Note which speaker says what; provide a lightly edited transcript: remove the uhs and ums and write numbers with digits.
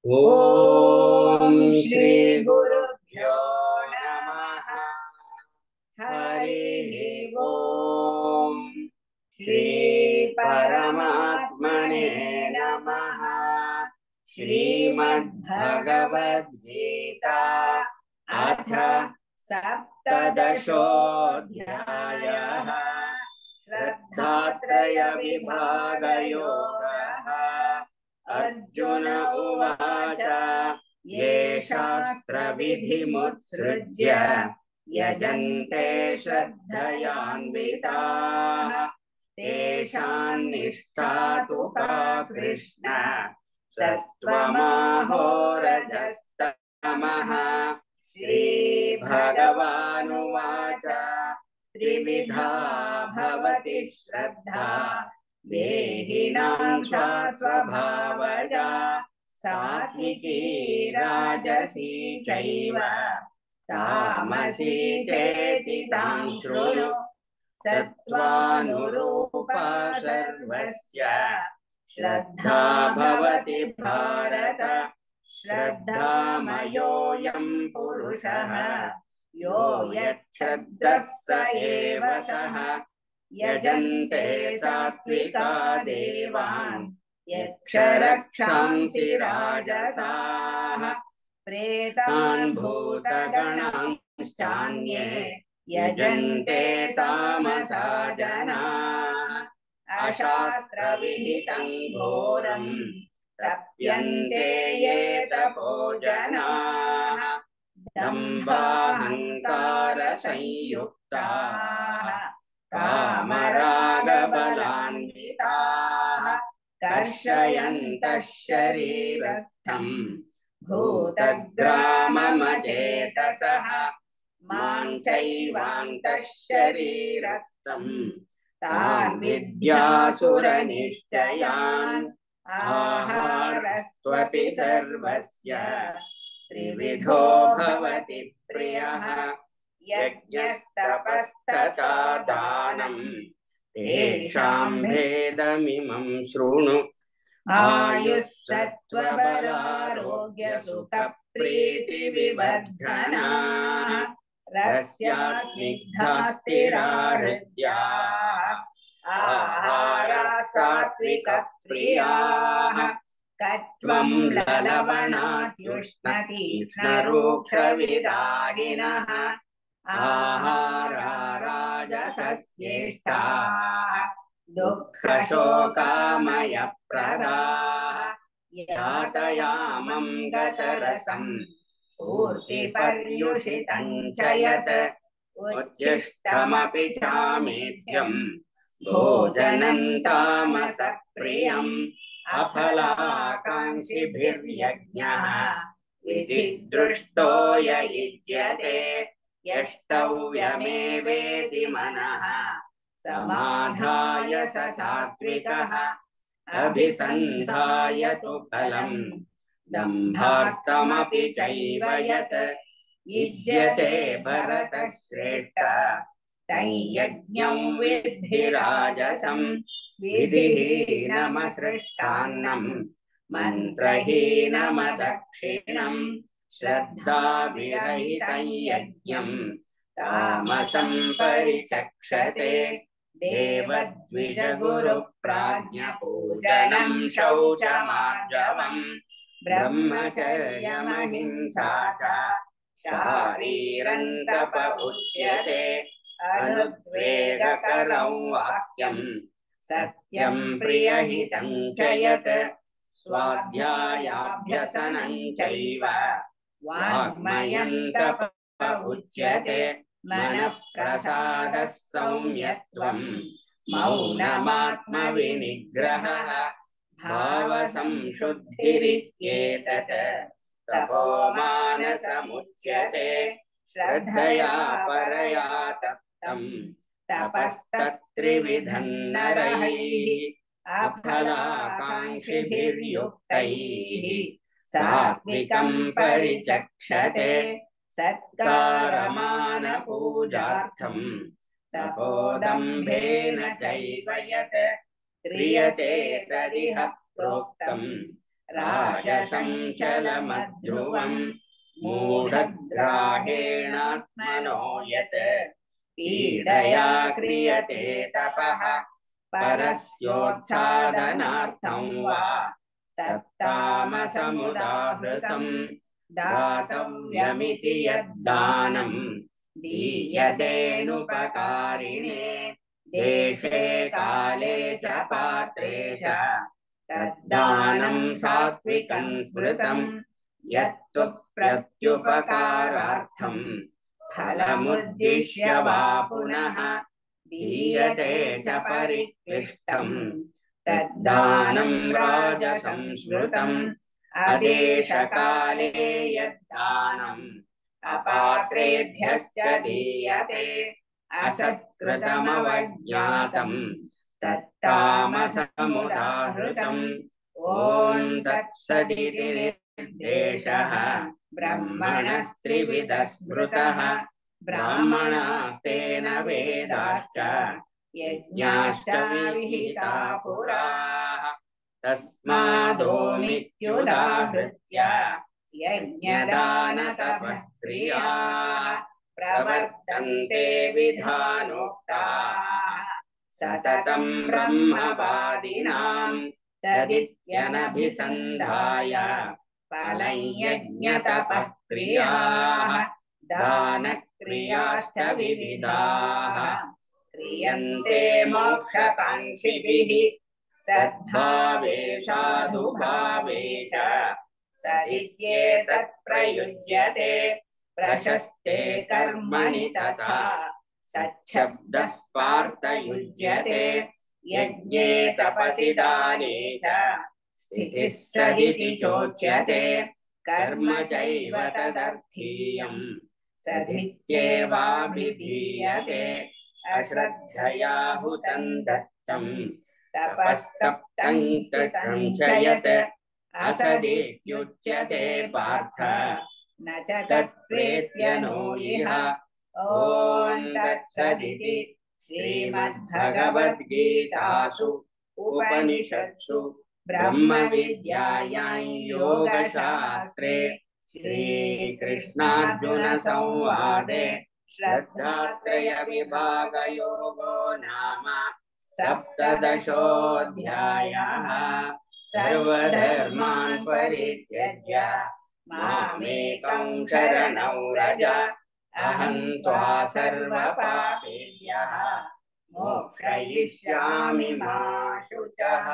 Speaker 1: ఓం శ్రీ గురుభ్యో నమః. హరి ఓం. శ్రీ పరమాత్మనే నమః. శ్రీమద్భగవద్గీత అథ సప్తదశోऽధ్యాయः. శ్రద్ధాత్రయ విభాగయోగः. అర్జున ఉవాచ ఏ శాస్త్రవిధిముత్సృజ్య యజన్తే శ్రద్ధయాన్వితాః తేషాం నిష్ఠా తు కా కృష్ణ సత్వమాహో రజస్తమః. శ్రీభగవానువాచ త్రివిధా భవతి శ్రద్ధా దేహినాం స్వభావజా సాత్వికీ రాజసీ చైవ తామసీ చేతి తాం శృణు. సత్వానురూపా సర్వస్య శ్రద్ధా భవతి భారత. శ్రద్ధామయోऽయం పురుషః యో యచ్ఛ్రద్దः స ఏవ సః. యజన్తే సాత్వికా దేవాన్ యక్షరక్షాంసి రాజసాః. ప్రేతాన్ భూతగణాంశ్చాన్యే యజన్తే తామసా జనాః. అశాస్త్రవిహితం ఘోరం తప్యంతే ఏ తపో జనాః. దంభాహంకార సంయుక్తాః కామరాగబలాన్వితాః కర్షయంతః శరీరస్థం భూతగ్రామమచేతసః. మాం చైవాంతః శరీరస్థం తాన్ విద్యాసురనిశ్చయాన్. ఆహారస్త్వపి సర్వస్య త్రివిధో భవతి ప్రియః. యజ్ఞస్తపస్తథా దానం తేషాం భేదమిమం శృణు. ఆయుః సత్వబలారోగ్య సుఖ ప్రీతి వివర్ధనాః. రస్యా స్నిగ్ధా స్థిరా హృద్యాః. ఆహారా సాత్విక ప్రియాః. కట్వం లలవణాత్యుష్ణతీక్ష్ణరూక్షవిదాహినః. ఆహారా రాజసస్యేష్టాః దుఃఖశోకామయప్రదాః. యాతయామం గతరసం పూర్తిపర్యుషితం చ యత్ ఉచ్ఛిష్టమపి చామేధ్యం భోజనం తామస ప్రియం. అఫలాకాంక్షిభిర్యజ్ఞః విధిదృష్టో య యుజ్యతే. యష్టవ్యమేవేతి మనః సమాధాయ స సాత్వికః. అభిసంధాయ తు ఫలం దంభార్థమపి చైవ యత్ యుజ్యతే భరతశ్రేష్ఠ తం యజ్ఞం విద్ధి రాజసం. విధిహీనమసృష్టాన్నం మంత్రహీనమదక్షిణం. శ్రద్ధావిరహితం యజ్ఞం తామసం పరిచక్షతే. దేవద్విజగురు ప్రాజ్ఞపూజనం శౌచమార్జవం బ్రహ్మచర్యమహింసా చ శారీరం తప ఉచ్యతే. అనుద్వేగకరం వాక్యం సత్యం ప్రియహితం చ యత్ స్వాధ్యాయాభ్యసనం చైవ వాగ్మయం తప ఉచ్యతే. మనః ప్రసాదః సౌమ్యత్వం మౌనమాత్మ వినిగ్రహః. భావసంశుద్ధిరిత్యేతత్ తపోమానసముచ్యతే. శ్రద్ధయా పరయా తప్తం తపస్తత్త్రివిధం నరైః. అఫలాకాంక్షిభిర్యుక్తైః సాత్వికం పరిచక్షతే. సత్కారమానపూజార్థం తపోదంభేన చైవ యత్ క్రియతే తదిహ ప్రోక్తం राजसं चलमध्रुवम् मूढग्राहेणात्मनो यत् पीडया क्रियते तपः परस्योत्सादनार्थं वा तत्तामसमुदाहृतम् दातव्यमिति यद्दानम् दीयतेऽनुपकारिणे देशे काले च पात्रे च तद्दानं सात्विकं स्मृतं यत्तु प्रत्युपकारार्थं फलमुद्दिश्य वा पुनः दीयते च परिक्लिष्टं तद्दानं राजसंस्मृतम् अदेशकाले यद्दानम् अपात्रेभ्यश्च दीयते असत्कृतमवज्ञातम् तत्तामसमुदाहृतम् ॐ तत्सदिति निर्देशः ब्रह्मणस्त्रिविधः स्मृतः ब्राह्मणास्तेन वेदाश्च यज्ञाश्च विहिता पुरा तस्मादोमित्युदाहृत्य यज्ञदानतपः क्रियाः प्रवर्तन्ते विधानोक्ताः सततं ब्रह्मवादिनां तदित्यनभिसन्धाय फलं यज्ञतपः क्रियाः दानक्रियाश्च विविधाः क्रियन्ते मोक्षकाङ्क्षिभिः सद्भावे साधुभावे च सदित्येतत् प्रयुज्यते प्रशस्ते कर्मणि तथा सच्छब्दः पार्थयुज्यते यज्ञे तपसि दाने च स्थितिः सदिति चोच्यते कर्म चैव तदर्थीयम् सदित्येवाभिधीयते अश्रद्धया हुतं दत्तम् तपस्तप्तं कृतं च यत् असदित्युच्यते पार्थ न च तत्प्रेत्य नो इह ॐ तत्सदिति श्रीमद्भगवद्गीतासु उपनिषत्सु ब्रह्मविद्यायां योगशास्त्रे श्रीकृष्णार्जुनसंवादे श्रद्धात्रयविभागयोगो नाम सप्तदशोऽध्यायः सर्वधर्मान् परित्यज्य मामेकं शरणं व्रज अहं त्वा सर्वपापेभ्यः मोक्षयिष्यामि मा शुचः।